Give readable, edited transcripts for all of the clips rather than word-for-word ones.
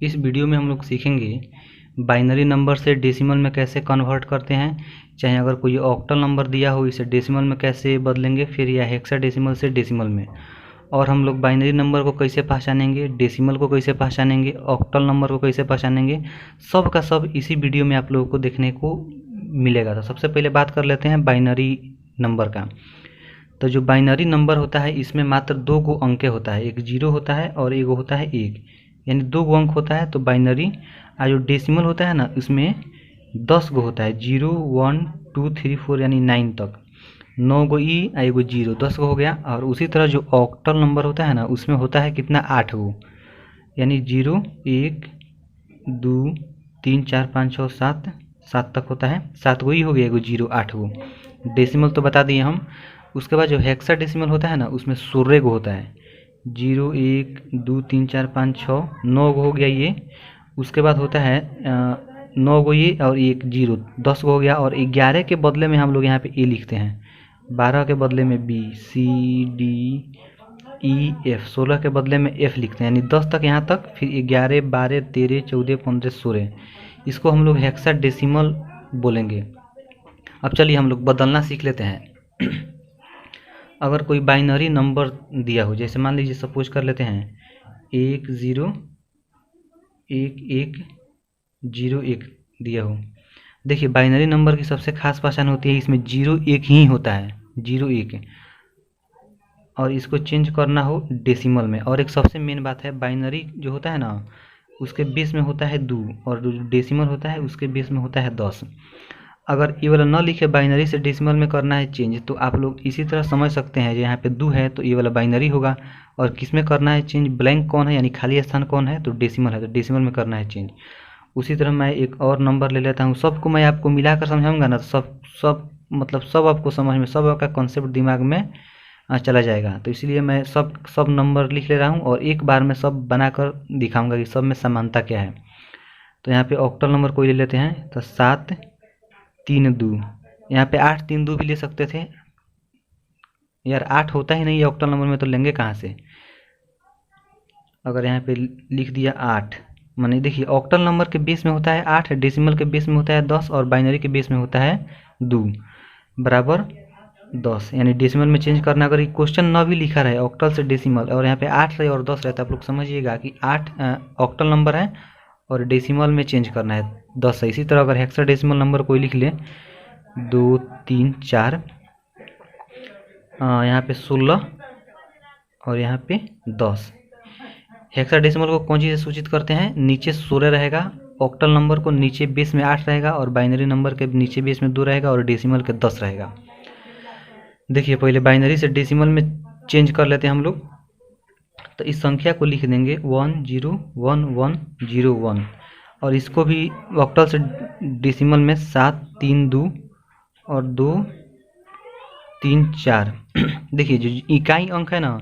इस वीडियो में हम लोग सीखेंगे बाइनरी नंबर से डेसिमल में कैसे कन्वर्ट करते हैं, चाहे अगर कोई ऑक्टल नंबर दिया हो इसे डेसिमल में कैसे बदलेंगे, फिर या हेक्साडेसिमल से डेसिमल में। और हम लोग बाइनरी नंबर को कैसे पहचानेंगे, डेसिमल को कैसे पहचानेंगे, ऑक्टल नंबर को कैसे पहचानेंगे, सब का सब इसी वीडियो में आप लोगों को देखने को मिलेगा। तो सबसे पहले बात कर लेते हैं बाइनरी नंबर का। तो जो बाइनरी नंबर होता है इसमें मात्र दो गो अंक होता है, एक जीरो होता है और एक होता है एक, यानी दो गो अंक होता है। तो बाइनरी जो डेसिमल होता है ना उसमें 10 गो होता है, 0 1 2 3 4 यानी 9 तक, 9 गो ई एगो जीरो, 10 गो हो गया। और उसी तरह जो ऑक्टल नंबर होता है ना उसमें होता है कितना, 8 गो, यानी 0 1 2 3 4 5 6 7 7 तक होता है, 7 गो ई हो गया, एगो जीरो, 8 गो। डेसिमल तो बता दिए हम। उसके बाद जो हेक्साडेसिमल होता है ना उसमें 16 गो होता है, 0 1 2 3 4 5 6 9 गो हो गया ये। उसके बाद होता है 9 गो ये और एक जीरो, 10 गो हो गया। और 11 के बदले में हम लोग यहाँ पे ए लिखते हैं, 12 के बदले में B, C D E F, 16 के बदले में एफ लिखते हैं, यानी 10 तक यहाँ तक, फिर 11 12 13 14 15 16, इसको हम लोग हेक्साडेसिमल बोलेंगे। अब चलिए हम लोग बदलना सीख लेते हैं। अगर कोई बाइनरी नंबर दिया हो, जैसे मान लीजिए सपोज कर लेते हैं 1 0 1 1 0 1 दिया हो। देखिए बाइनरी नंबर की सबसे खास पहचान होती है इसमें 0 1 ही होता है, 0 1, और इसको चेंज करना हो डेसिमल में। और एक सबसे मेन बात है, बाइनरी जो होता है ना उसके बेस में होता है 2 और जो डेसिमल होता है उसके बेस में होता है 10। अगर ये वाला न लिखे बाइनरी से डेसिमल में करना है चेंज, तो आप लोग इसी तरह समझ सकते हैं, यहाँ पे 2 है तो ये वाला बाइनरी होगा, और किस में करना है चेंज, ब्लैंक कौन है यानी खाली स्थान कौन है, तो डेसिमल है, तो डेसिमल में करना है चेंज। उसी तरह मैं एक और नंबर ले लेता हूँ, सबको मैं आपको मिलाकर समझाऊंगा ना, तो सब सब मतलब सब आपको समझ में, सब आपका कॉन्सेप्ट दिमाग में चला जाएगा। तो इसलिए मैं सब सब नंबर लिख ले रहा हूँ और एक बार में सब बनाकर दिखाऊंगा कि सब में समानता क्या है। तो यहाँ पे ऑक्टल नंबर कोई ले लेते हैं, तो 7 3 2, यहाँ पे 8 3 2 भी ले सकते थे यार, 8 होता ही नहीं है ऑक्टल नंबर में, तो लेंगे कहाँ से। अगर यहाँ पे लिख दिया 8, माने देखिए ऑक्टल नंबर के बेस में होता है 8, डेसिमल के बेस में होता है 10 और बाइनरी के बेस में होता है 2 बराबर 10, यानी डेसिमल में चेंज करना। अगर ये क्वेश्चन न भी लिखा रहे ऑक्टल से डेसिमल और यहाँ पे 8 रहे और 10 रहे, तो आप लोग समझिएगा कि 8 ऑक्टल नंबर है और डेसिमल में चेंज करना है 10 है। इसी तरह अगर हेक्साडेसिमल नंबर कोई लिख ले 2 3 4, यहाँ पे 16 और यहाँ पे 10। हेक्साडेसिमल को कौन चीज़ से सूचित करते हैं, नीचे 16 रहेगा, ऑक्टल नंबर को नीचे बेस में 8 रहेगा और बाइनरी नंबर के नीचे बेस में 2 रहेगा और डेसिमल के 10 रहेगा। देखिए पहले बाइनरी से डेसिमल में चेंज कर लेते हैं हम लोग। तो इस संख्या को लिख देंगे 1 0 1 1 0 1, और इसको भी ऑक्टल से डेसिमल में 7 3 2 और 2 3 4। देखिए जो इकाई अंक है ना,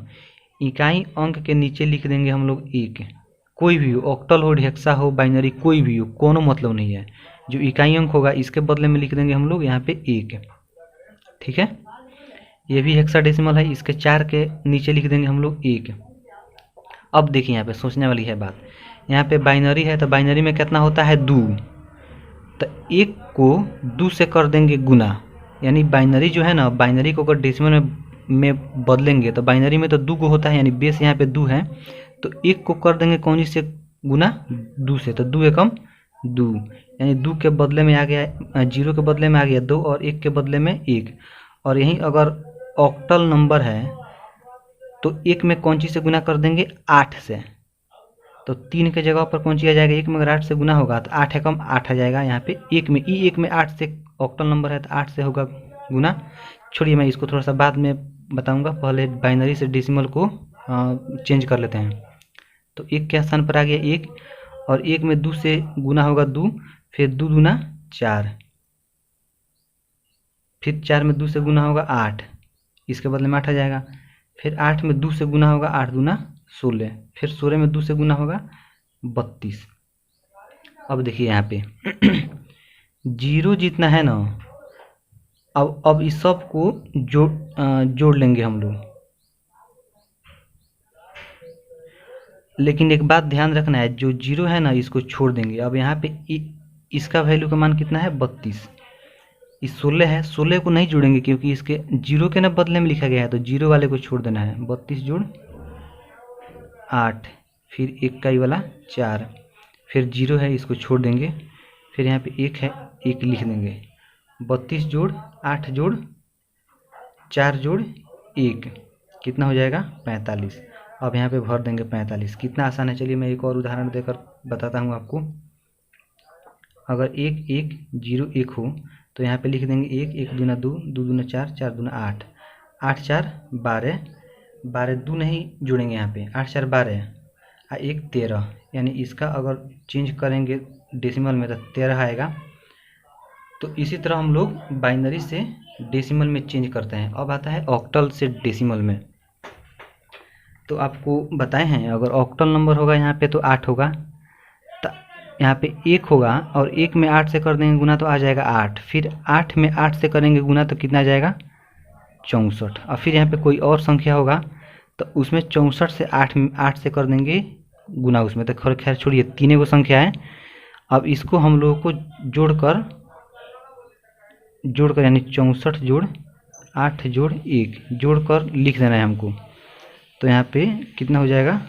इकाई अंक के नीचे लिख देंगे हम लोग 1, कोई भी हो, ऑक्टल हो, हेक्सा हो, बाइनरी कोई भी हो, कोनो मतलब नहीं है। जो इकाई अंक होगा इसके बदले में लिख देंगे हम लोग यहाँ पे 1, ठीक है। ये भी हेक्साडेसिमल है, इसके 4 के नीचे लिख देंगे हम लोग 1। अब देखिए यहाँ पे सोचने वाली है बात, यहाँ पे बाइनरी है तो बाइनरी में कितना होता है 2, तो 1 को 2 से कर देंगे गुना, यानी बाइनरी जो है ना, बाइनरी को अगर डेसिमल में बदलेंगे तो बाइनरी में तो 2 को होता है, यानी बेस यहाँ पे 2 है, तो 1 को कर देंगे कौन से गुना, 2 से, तो 2 एकम 2, यानी 2 के बदले में आ गया, 0 के बदले में आ गया 2 और 1 के बदले में 1। और यहीं अगर ऑक्टल नंबर है तो 1 में कौन चीज़ से गुना कर देंगे, 8 से, तो 3 के जगह पर कौन चीज़ आ जाएगा, 1 में अगर 8 से गुना होगा तो 8 एकम 8 आ जाएगा। यहाँ पे 1 में 8 से, ऑक्टल नंबर है तो 8 से होगा गुना। छोड़िए मैं इसको थोड़ा सा बाद में बताऊंगा, पहले बाइनरी से डेसिमल को चेंज कर लेते हैं। तो 1 के स्थान पर आ गया 1, और 1 में 2 से गुना होगा 2, फिर 2 दूना 4, फिर 4 में 2 से गुना होगा 8, इसके बदले में 8 आ जाएगा। फिर 8 में 2 से गुना होगा 8 दूना 16, फिर 16 में 2 से गुना होगा 32। अब देखिए यहाँ पे 0 जितना है ना, अब इस सब को जोड़ लेंगे हम लोग। लेकिन एक बात ध्यान रखना है, जो जीरो है ना इसको छोड़ देंगे। अब यहाँ पे इसका वैल्यू का मान कितना है 32, इस 16 है, 16 को नहीं जोड़ेंगे क्योंकि इसके जीरो के ना बदले में लिखा गया है, तो जीरो वाले को छोड़ देना है। 32 जोड़ 8, फिर इक्काई वाला 4, फिर जीरो है इसको छोड़ देंगे, फिर यहाँ पे 1 है 1 लिख देंगे। 32 जोड़ 8 जोड़ 4 जोड़ 1 कितना हो जाएगा 45। अब यहाँ पे भर देंगे 45। कितना आसान है, चलिए मैं एक और उदाहरण देकर बताता हूँ आपको। अगर 1 1 0 1 हो तो यहाँ पे लिख देंगे 1 1 दूना 2 2 दूना 4 4 दूना 8 8 4 12 12 2 नहीं जोड़ेंगे यहाँ पे, 8 4 12 और 1 13, यानी इसका अगर चेंज करेंगे डेसिमल में तो 13 आएगा। तो इसी तरह हम लोग बाइनरी से डेसिमल में चेंज करते हैं। अब आता है ऑक्टल से डेसिमल में। तो आपको बताए हैं अगर ऑक्टल नंबर होगा यहाँ पे तो 8 होगा, तो यहाँ पे 1 होगा और 1 में 8 से कर देंगे गुना तो आ जाएगा 8, फिर 8 में 8 से करेंगे गुना तो कितना आ जाएगा 64, और फिर यहाँ पे कोई और संख्या होगा तो उसमें 64 से 8 से कर देंगे गुना उसमें, तो खैर छोड़िए, तीन गो संख्या है। अब इसको हम लोगों को जोड़कर यानी 64 जोड़ 8 जोड़ 1 जोड़कर लिख देना है हमको। तो यहाँ पे कितना हो जाएगा,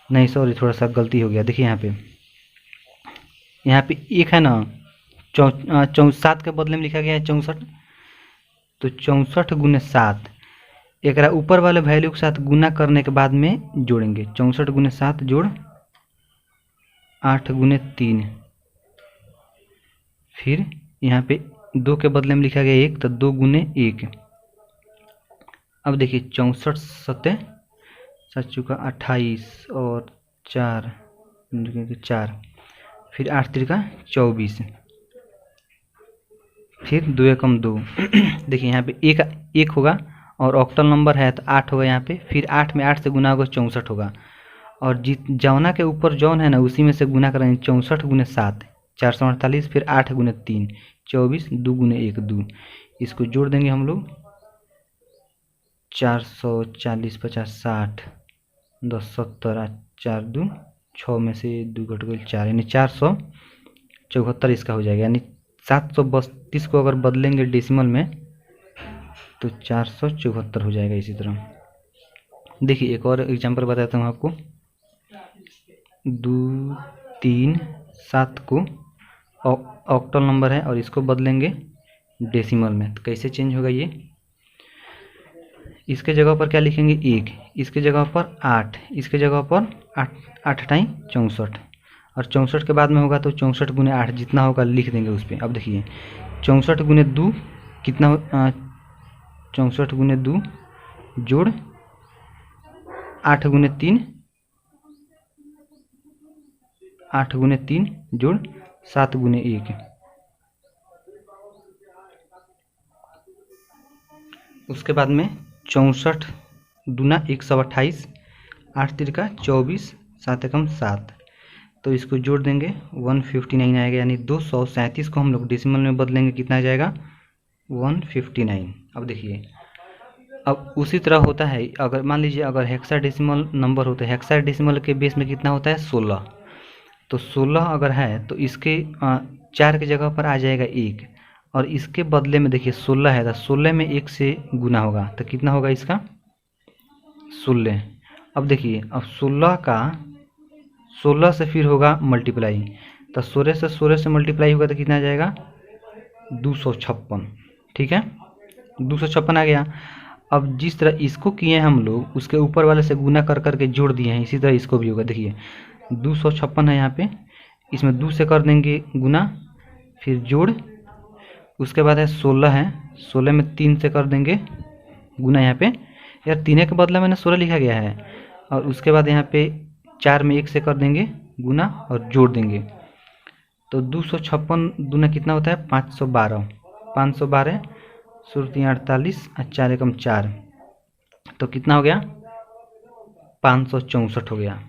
नहीं सॉरी थोड़ा सा गलती हो गया, देखिए यहाँ पे 1 है ना, 7 के बदले में लिखा गया है 64, तो 64 गुने 7 एक ऊपर वाले वैल्यू के साथ गुना करने के बाद में जोड़ेंगे। 64 गुने 7 जोड़ 8 गुने 3, फिर यहाँ पे 2 के बदले में लिखा गया 1 तो 2 गुने 1। अब देखिए 64 सत्ते 7 चुका 28 और 4 फिर 8 त्रिका 24, फिर 2 एकम 2 देखिए यहाँ पे एक होगा और ऑक्टल नंबर है तो 8 होगा यहाँ पे, फिर 8 में 8 से गुना होगा 64 होगा, और जौना के ऊपर जौन है ना उसी में से गुना करेंगे। 64 गुने 7 448, फिर 8 गुने 3 24, 2 गुने 1 2, इसको जोड़ देंगे हम लोग 440 50 60 10 70 4 2 6 में से 2 घट गए 4, यानी 474 इसका हो जाएगा। यानी 732 को अगर बदलेंगे डेसिमल में तो 474 हो जाएगा। इसी तरह देखिए एक और एग्जांपल बताता हूँ आपको। 2 3 7 को ऑक्टल नंबर है और इसको बदलेंगे डेसिमल में, तो कैसे चेंज होगा ये, इसके जगह पर क्या लिखेंगे 1, इसके जगह पर 8, इसके जगह पर 8 टाइम 64, और 64 के बाद में होगा तो 64 गुने 8 जितना होगा लिख देंगे उस पर। अब देखिए 64 गुने 2 कितना 64 गुने 2 जोड़ 8 गुने 3 8 गुने 3 जोड़ 7 गुने 1, उसके बाद में 64 दूना 128 8 त्रिका 24 7 एकम 7, तो इसको जोड़ देंगे 159 आएगा। यानी 237 को हम लोग डेसिमल में बदलेंगे, कितना आ जाएगा 159। अब देखिए अब उसी तरह होता है, अगर मान लीजिए अगर हेक्साडेसिमल नंबर होता है, हेक्साडेसिमल के बेस में कितना होता है 16, तो 16 अगर है तो इसके 4 की जगह पर आ जाएगा 1, और इसके बदले में देखिए 16 है तो 16 में 1 से गुना होगा तो कितना होगा इसका 16। अब देखिए अब 16 से फिर होगा मल्टीप्लाई, तो 16 से मल्टीप्लाई होगा तो कितना आ जाएगा 256। ठीक है 256 आ गया। अब जिस तरह इसको किए हम लोग उसके ऊपर वाले से गुना कर करके जोड़ दिए हैं, इसी तरह इसको भी होगा। देखिए 256 है यहाँ पे, इसमें 2 से कर देंगे गुना फिर जोड़, उसके बाद है 16 है, 16 में 3 से कर देंगे गुना, यहाँ पे यार 3 के बदले मैंने 16 लिखा गया है, और उसके बाद यहाँ पे 4 में 1 से कर देंगे गुना और जोड़ देंगे, तो 256 दूना कितना होता है 512 512 सुरती 48 और 4 एकम 4, तो कितना हो गया 564 हो गया।